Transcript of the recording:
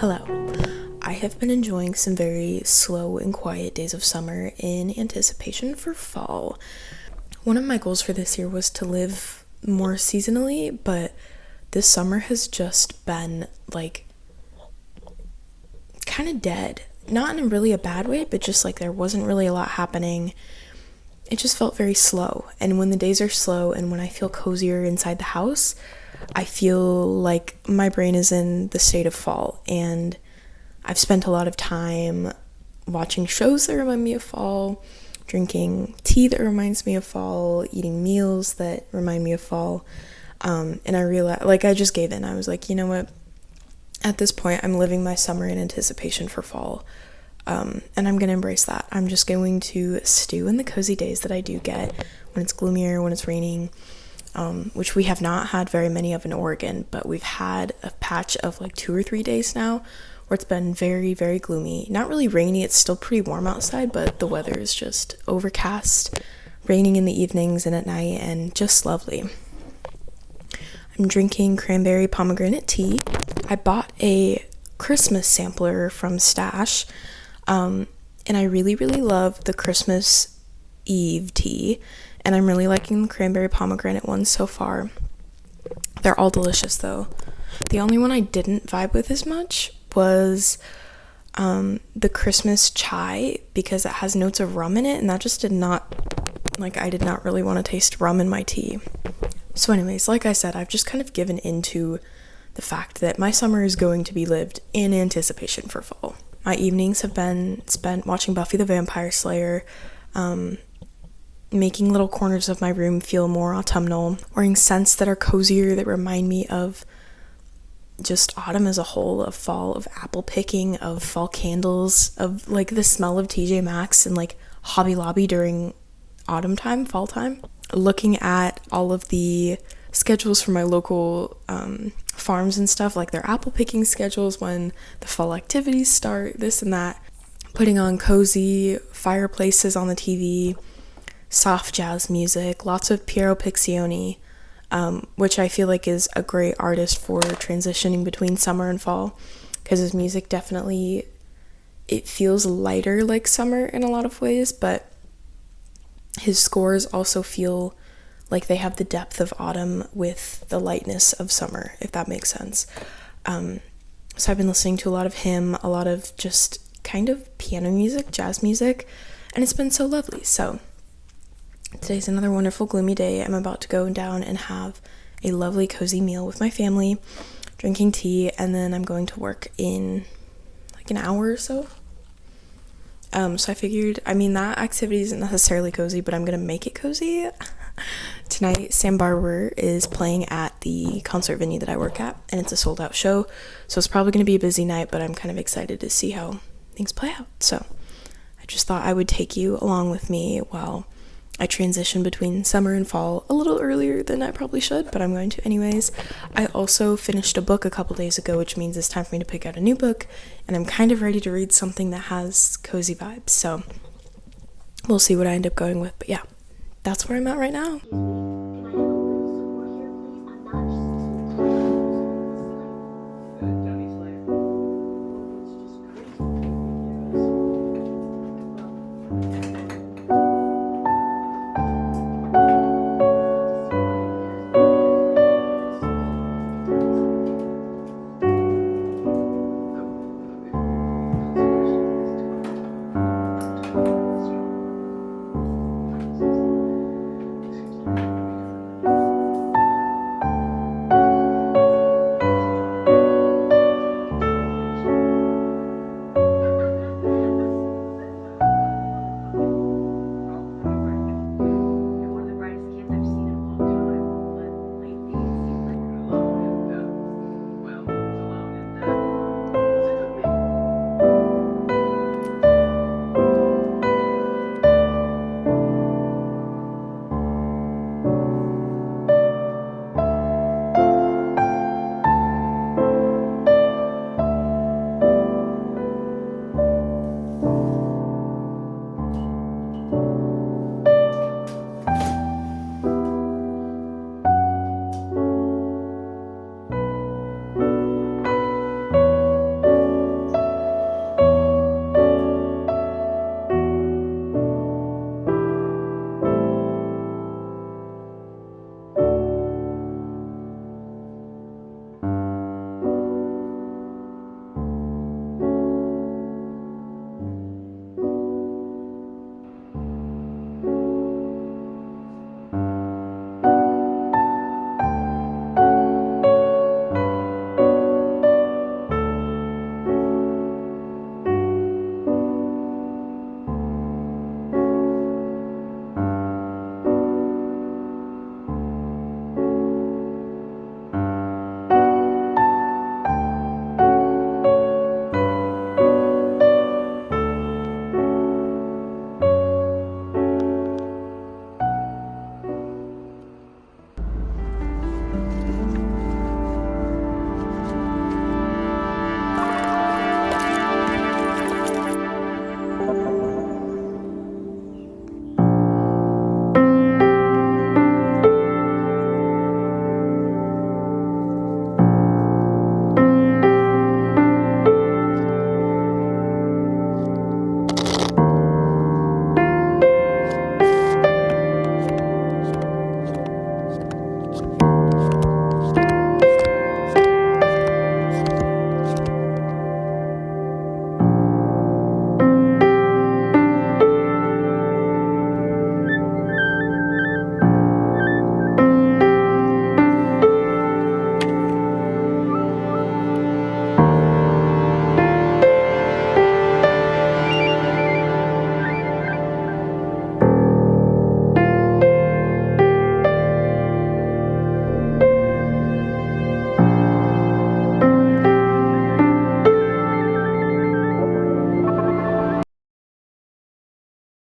Hello. I have been enjoying some very slow and quiet days of summer in anticipation for fall. One of my goals for this year was to live more seasonally, but this summer has just been like kind of dead. Not in really a bad way, but just like there wasn't really a lot happening. It just felt very slow. And when the days are slow and when I feel cozier inside the house, I feel like my brain is in the state of fall, and I've spent a lot of time watching shows that remind me of fall, drinking tea that reminds me of fall, eating meals that remind me of fall, and I realized, like, I just gave in. I was like, you know what, at this point I'm living my summer in anticipation for fall, and I'm gonna embrace that. I'm just going to stew in the cozy days that I do get when it's gloomier, when it's raining, which we have not had very many of in Oregon, but we've had a patch of like 2 or 3 days now where it's been very, very gloomy. Not really rainy, it's still pretty warm outside, but the weather is just overcast, raining in the evenings and at night, and just lovely. I'm drinking cranberry pomegranate tea. I bought a Christmas sampler from Stash, and I really, really love the Christmas Eve tea, and I'm really liking the cranberry pomegranate ones so far. They're all delicious though. The only one I didn't vibe with as much was the Christmas chai, because it has notes of rum in it, and that just did not, like, I did not really want to taste rum in my tea. So anyways, like I said, I've just kind of given into the fact that my summer is going to be lived in anticipation for fall. My evenings have been spent watching Buffy the Vampire Slayer, making little corners of my room feel more autumnal, wearing scents that are cozier, that remind me of just autumn as a whole, of fall, of apple picking, of fall candles, of like the smell of TJ Maxx and like Hobby Lobby during autumn time, fall time. Looking at all of the schedules for my local farms and stuff, like their apple picking schedules, when the fall activities start, this and that. Putting on cozy fireplaces on the TV, soft jazz music, lots of Piero Piccioni, which I feel like is a great artist for transitioning between summer and fall, because his music definitely, it feels lighter like summer in a lot of ways, but his scores also feel like they have the depth of autumn with the lightness of summer, if that makes sense. So I've been listening to a lot of him, a lot of just kind of piano music, jazz music, and it's been so lovely. So today's another wonderful gloomy day. I'm about to go down and have a lovely cozy meal with my family, drinking tea, and then I'm going to work in like an hour or so. So I figured, that activity isn't necessarily cozy, but I'm gonna make it cozy. Tonight, Sam Barber is playing at the concert venue that I work at, and it's a sold out show, so it's probably gonna be a busy night, but I'm kind of excited to see how things play out. So I just thought I would take you along with me while I transition between summer and fall a little earlier than I probably should, but I'm going to anyways. I also finished a book a couple days ago, which means it's time for me to pick out a new book, and I'm kind of ready to read something that has cozy vibes, so we'll see what I end up going with. But yeah, that's where I'm at right now.